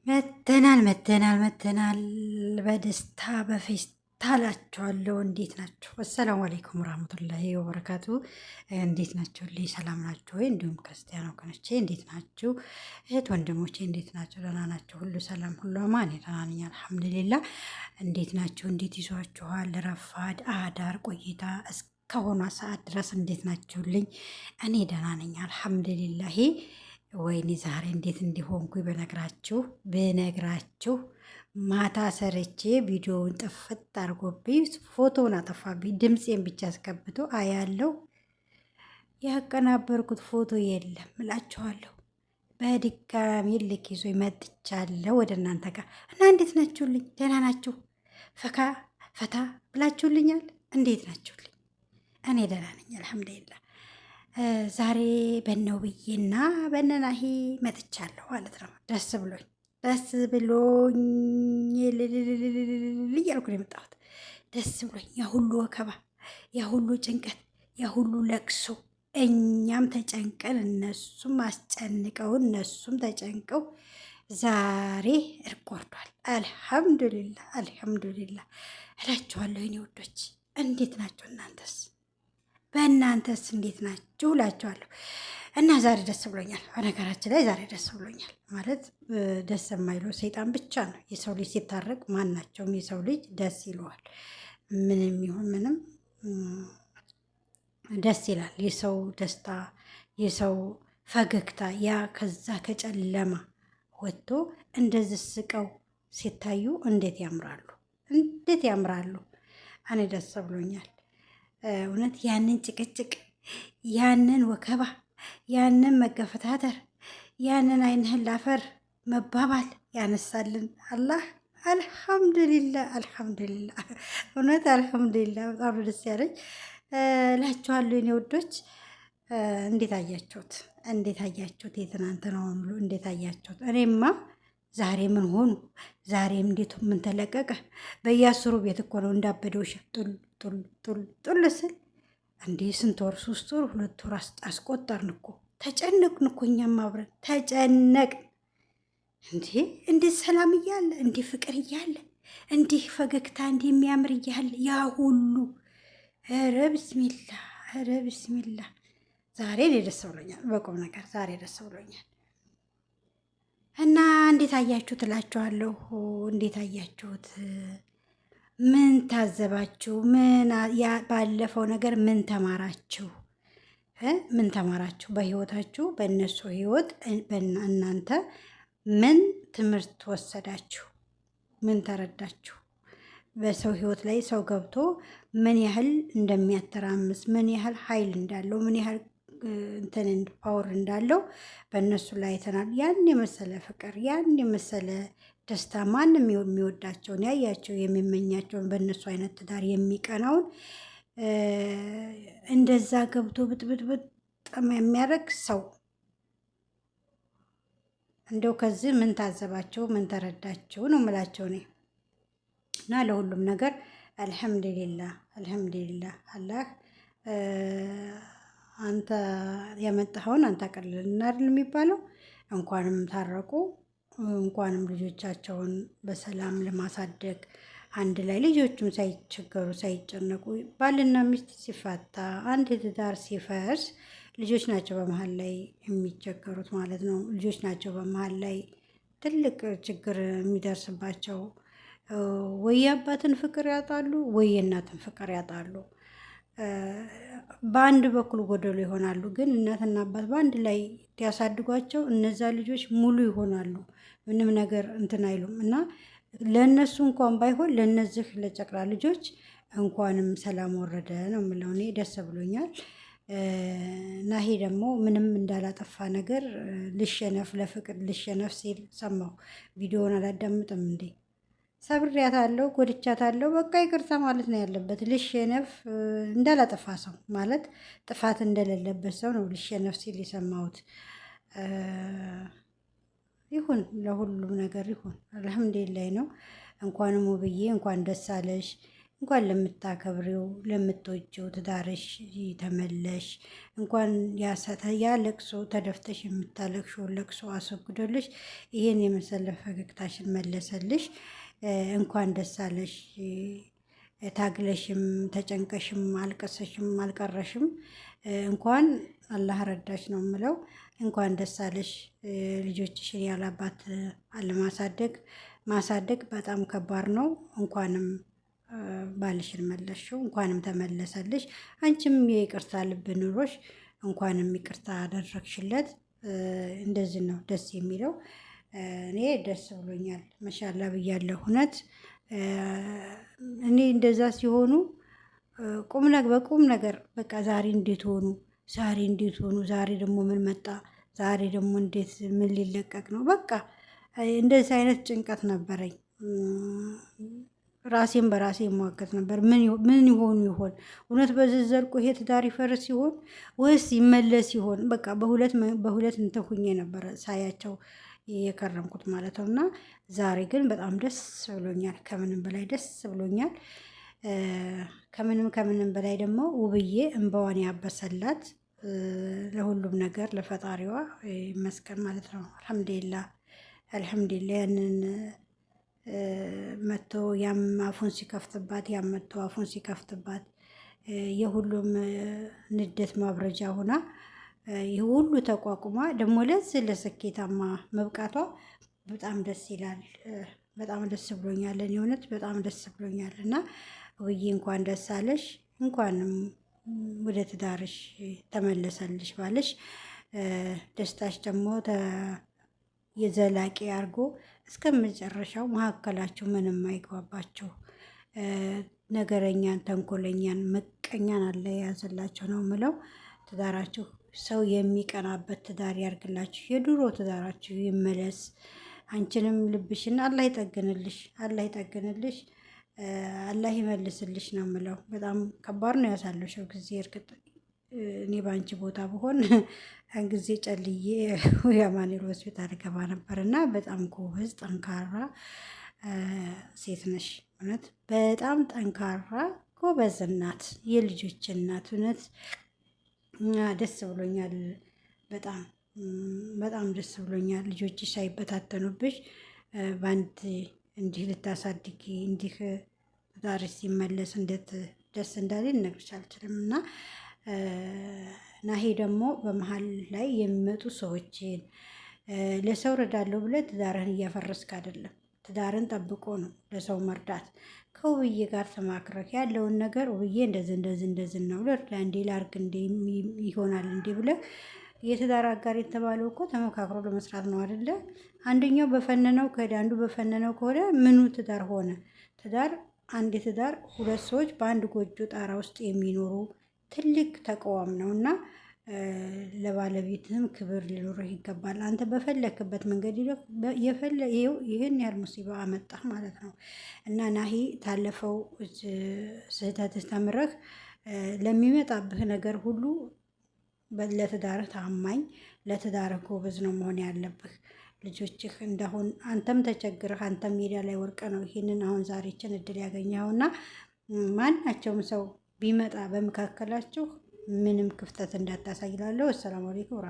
መተናል በደስታ በፌስታ ላችኋለሁ። እንዴት ናቸው? አሰላሙ አለይኩም ወራህመቱላሂ ወበረካቱ። እንዴት ናቸው? ልይ ሰላም ናቸው ወይ? እንዲሁም ክርስቲያን ወገኖቼ እንዴት ናችሁ? እህት ወንድሞቼ እንዴት ናቸው? ደህና ናቸው? ሁሉ ሰላም ሁሉ አማን? ደህና ነኝ አልሐምዱሊላህ። እንዴት ናችሁ? እንዴት ይዟችኋል? ረፋድ አዳር ቆይታ እስከሆነ ሰዓት ድረስ እንዴት ናችሁልኝ? እኔ ደህና ነኝ አልሐምዱሊላህ። ወይኔ ዛሬ እንዴት እንዲሆንኩ ብነግራችሁ ማታ ሰርቼ ቪዲዮውን ጥፍት አድርጎብኝ ፎቶውን አጠፋብኝ። ድምፄን ብቻ አስገብቶ አያለው ያቀናበርኩት ፎቶ የለም እላችኋለሁ። በድጋሚ ልክ ይዞ መጥቻለሁ ወደ እናንተ ጋር እና እንዴት ናችሁልኝ? ደህና ናችሁ? ፈታ ብላችሁልኛል? እንዴት ናችሁልኝ? እኔ ደህና ነኝ አልሐምዱሊላህ። ዛሬ በነውብዬና በነናሂ መጥቻለሁ ማለት ነው። ደስ ብሎኝ እያልኩ ነው የመጣሁት። ደስ ብሎኝ ያ ሁሉ ወከባ፣ ያ ሁሉ ጭንቀት፣ ያ ሁሉ ለቅሶ እኛም ተጨንቀን እነሱም አስጨንቀውን እነሱም ተጨንቀው ዛሬ እርቅ ወርዷል። አልሐምዱሊላህ እላችኋለሁ የኔ ውዶች። እንዴት ናቸው እናንተስ? በእናንተስ እንዴት ናችሁ እላችኋለሁ። እና ዛሬ ደስ ብሎኛል። በነገራችን ላይ ዛሬ ደስ ብሎኛል ማለት ደስ የማይለው ሰይጣን ብቻ ነው። የሰው ልጅ ሲታረቅ ማናቸውም የሰው ልጅ ደስ ይለዋል። ምንም ይሁን ምንም ደስ ይላል። የሰው ደስታ፣ የሰው ፈገግታ ያ ከዛ ከጨለማ ወጥቶ እንደዚህ ስቀው ሲታዩ እንዴት ያምራሉ! እንዴት ያምራሉ! እኔ ደስ ብሎኛል እውነት። ያንን ጭቅጭቅ፣ ያንን ወከባ፣ ያንን መገፈታተር፣ ያንን አይንህን ላፈር መባባል ያነሳልን አላህ። አልሐምዱሊላህ እውነት አልሐምዱሊላህ። በጣም ደስ ያለኝ እላችኋለሁ የኔ ውዶች። እንዴት አያችሁት? እንዴት አያችሁት? የትናንትናውን ሙሉ እንዴት አያችሁት? እኔማ ዛሬ ምን ሆኑ? ዛሬ እንዴት ምን ተለቀቀ? በየአስሩ ቤት እኮ ነው እንዳበደው ጡል ስል እንዴ! ስንት ወር? 3 ወር 2 ወር አስቆጠርን እኮ። ተጨነቅን እኮ እኛም አብረን ተጨነቅን። እንዲህ ሰላም እያለ እንዲህ ፍቅር እያለ እንዲህ ፈገግታ እንዲህ የሚያምር እያለ ያ ሁሉ ኧረ ብስሚላ ዛሬ እኔ ደስ ብሎኛል። በቁም ነገር ዛሬ ደስ ብሎኛል። እና እንዴት አያችሁት እላችኋለሁ። እንዴት አያችሁት? ምን ታዘባችሁ? ባለፈው ነገር ምን ተማራችሁ? ምን ተማራችሁ በህይወታችሁ? በእነሱ ህይወት እናንተ ምን ትምህርት ወሰዳችሁ? ምን ተረዳችሁ? በሰው ህይወት ላይ ሰው ገብቶ ምን ያህል እንደሚያተራምስ፣ ምን ያህል ኃይል እንዳለው፣ ምን ያህል እንትን ፓወር እንዳለው በእነሱ ላይ አይተናል። ያን የመሰለ ፍቅር፣ ያን የመሰለ ደስታ ማንም የሚወዳቸውን ያያቸው የሚመኛቸውን በእነሱ አይነት ትዳር የሚቀናውን እንደዛ ገብቶ ብጥብጥብጥ የሚያደርግ ሰው እንደው ከዚህ ምን ታዘባቸው? ምን ተረዳቸው ነው የምላቸው እኔ። እና ለሁሉም ነገር አልሐምዱሊላህ አላህ አንተ ያመጣኸውን አንተ አቀልልና አይደል የሚባለው። እንኳንም ታረቁ፣ እንኳንም ልጆቻቸውን በሰላም ለማሳደግ አንድ ላይ ልጆቹም ሳይቸገሩ ሳይጨነቁ፣ ባልና ሚስት ሲፋታ አንድ ትዳር ሲፈርስ ልጆች ናቸው በመሀል ላይ የሚቸገሩት ማለት ነው። ልጆች ናቸው በመሀል ላይ ትልቅ ችግር የሚደርስባቸው። ወይ የአባትን ፍቅር ያጣሉ፣ ወይ የእናትን ፍቅር ያጣሉ። በአንድ በኩል ጎደሎ ይሆናሉ። ግን እናትና አባት በአንድ ላይ ያሳድጓቸው እነዛ ልጆች ሙሉ ይሆናሉ። ምንም ነገር እንትን አይሉም። እና ለእነሱ እንኳን ባይሆን ለእነዚህ ለጨቅላ ልጆች እንኳንም ሰላም ወረደ ነው የምለው እኔ። ደስ ብሎኛል። ናሂ ደግሞ ምንም እንዳላጠፋ ነገር ልሸነፍ፣ ለፍቅር ልሸነፍ ሲል ሰማሁ። ቪዲዮውን አላዳምጥም እንዴ? ሰብሬያታለሁ፣ ጎድቻታለሁ፣ በቃ ይቅርታ ማለት ነው ያለበት። ልሸነፍ እንዳላጠፋ ሰው ማለት ጥፋት እንደሌለበት ሰው ነው ልሸነፍ ሲል የሰማሁት። ይሁን ለሁሉም ነገር ይሁን፣ አልሐምዱሊላህ ነው። እንኳንም ውብዬ እንኳን ደስ አለሽ። እንኳን ለምታከብሪው ለምትወጂው ትዳርሽ ተመለሽ። እንኳን ያ ለቅሶ ተደፍተሽ የምታለቅሽውን ለቅሶ አስወግዶልሽ ይህን የመሰለ ፈገግታሽን መለሰልሽ። እንኳን ደስ አለሽ። ታግለሽም ተጨንቀሽም አልቀሰሽም አልቀረሽም። እንኳን አላህ ረዳሽ ነው የምለው። እንኳን ደስ አለሽ። ልጆችሽን ያላባት ማሳደግ በጣም ከባድ ነው። እንኳንም ባልሽን መለስሽው፣ እንኳንም ተመለሰልሽ። አንቺም የይቅርታ ልብ ኑሮሽ እንኳንም ይቅርታ አደረግሽለት። እንደዚህ ነው ደስ የሚለው። እኔ ደስ ብሎኛል። መሻላ ብያለሁ። እውነት እኔ እንደዛ ሲሆኑ በቁም ነገር በቃ ዛሬ እንዴት ሆኑ፣ ዛሬ ደግሞ ምን መጣ፣ ዛሬ ደግሞ እንዴት ምን ሊለቀቅ ነው፣ በቃ እንደዚህ አይነት ጭንቀት ነበረኝ። ራሴን በራሴ የማገት ነበር። ምን ይሆኑ ይሆን እውነት በዚህ ዘልቆ ይሄ ትዳር ይፈርስ ሲሆን ወይስ ይመለስ ሲሆን፣ በቃ በሁለት እንትን ሁኜ ነበረ ሳያቸው የከረምኩት ማለት ነው። እና ዛሬ ግን በጣም ደስ ብሎኛል። ከምንም በላይ ደስ ብሎኛል። ከምንም በላይ ደግሞ ውብዬ እንባዋን ያበሰላት ለሁሉም ነገር ለፈጣሪዋ ይመስገን ማለት ነው። አልሐምዱሊላህ ያንን መቶ ያም አፉን ሲከፍትባት አፉን ሲከፍትባት የሁሉም ንደት ማብረጃ ሆና ይህ ሁሉ ተቋቁማ ደግሞ ለዚህ ለስኬታማ መብቃቷ በጣም ደስ ይላል። በጣም ደስ ብሎኛል። እኔ እውነት በጣም ደስ ብሎኛል። እና ውዬ እንኳን ደስ አለሽ፣ እንኳንም ወደ ትዳርሽ ተመለሰልሽ ባለሽ ደስታሽ ደግሞ የዘላቂ አድርጎ እስከ መጨረሻው መካከላችሁ ምንም አይግባባችሁ። ነገረኛን፣ ተንኮለኛን፣ መቀኛን አለ የያዘላቸው ነው ምለው። ትዳራችሁ ሰው የሚቀናበት ትዳር ያርግላችሁ። የድሮ ትዳራችሁ ይመለስ። አንቺንም ልብሽን አላህ ይጠግንልሽ፣ አላህ ይመልስልሽ ነው ምለው። በጣም ከባድ ነው ያሳለሽው ጊዜ። እርግጥ እኔ በአንቺ ቦታ ብሆን ያን ጊዜ ጨልዬ የአማኑኤል ሆስፒታል ገባ ነበር። እና በጣም ጎበዝ ጠንካራ ሴት ነሽ። እውነት በጣም ጠንካራ ጎበዝ እናት፣ የልጆች እናት። እውነት ደስ ብሎኛል። በጣም ደስ ብሎኛል። ልጆችሽ ሳይበታተኑብሽ በአንድ እንዲህ ልታሳድጊ እንዲህ ትዳርሽ ሲመለስ እንዴት ደስ እንዳለ ልነግርሽ አልችልም። እና ናሂ ደግሞ በመሀል ላይ የሚመጡ ሰዎችን ለሰው ረዳለሁ ብለህ ትዳርህን እያፈረስክ አይደለም። ትዳርን ጠብቆ ነው ለሰው መርዳት። ከውብዬ ጋር ተማክረክ ያለውን ነገር ውብዬ እንደዚህ ነው ልርዳ እንዴ ላርግ እንዴ ይሆናል እንዴ ብለህ የትዳር አጋር የተባለው እኮ ተመካክሮ ለመስራት ነው አይደለ? አንደኛው በፈነነው ከሄደ አንዱ በፈነነው ከሆነ ምኑ ትዳር ሆነ? ትዳር ሁለት ሰዎች በአንድ ጎጆ ጣራ ውስጥ የሚኖሩ ትልቅ ተቋም ነው። እና ለባለቤትህም ክብር ሊኖርህ ይገባል። አንተ በፈለክበት መንገድ ይህን ያህል ሙሲባ አመጣህ ማለት ነው። እና ናሂ ታለፈው ስህተትህ ተምረህ ለሚመጣብህ ነገር ሁሉ ለትዳርህ ታማኝ፣ ለትዳርህ ጎበዝ ነው መሆን ያለብህ። ልጆችህ እንዳሁን አንተም ተቸግረህ አንተም ሜዳ ላይ ወርቀ ነው ይህንን አሁን ዛሬችን እድል ያገኘኸውና ማናቸውም ሰው ቢመጣ በመካከላችሁ ምንም ክፍተት እንዳታሳይላለሁ። አሰላሙ አለይኩም።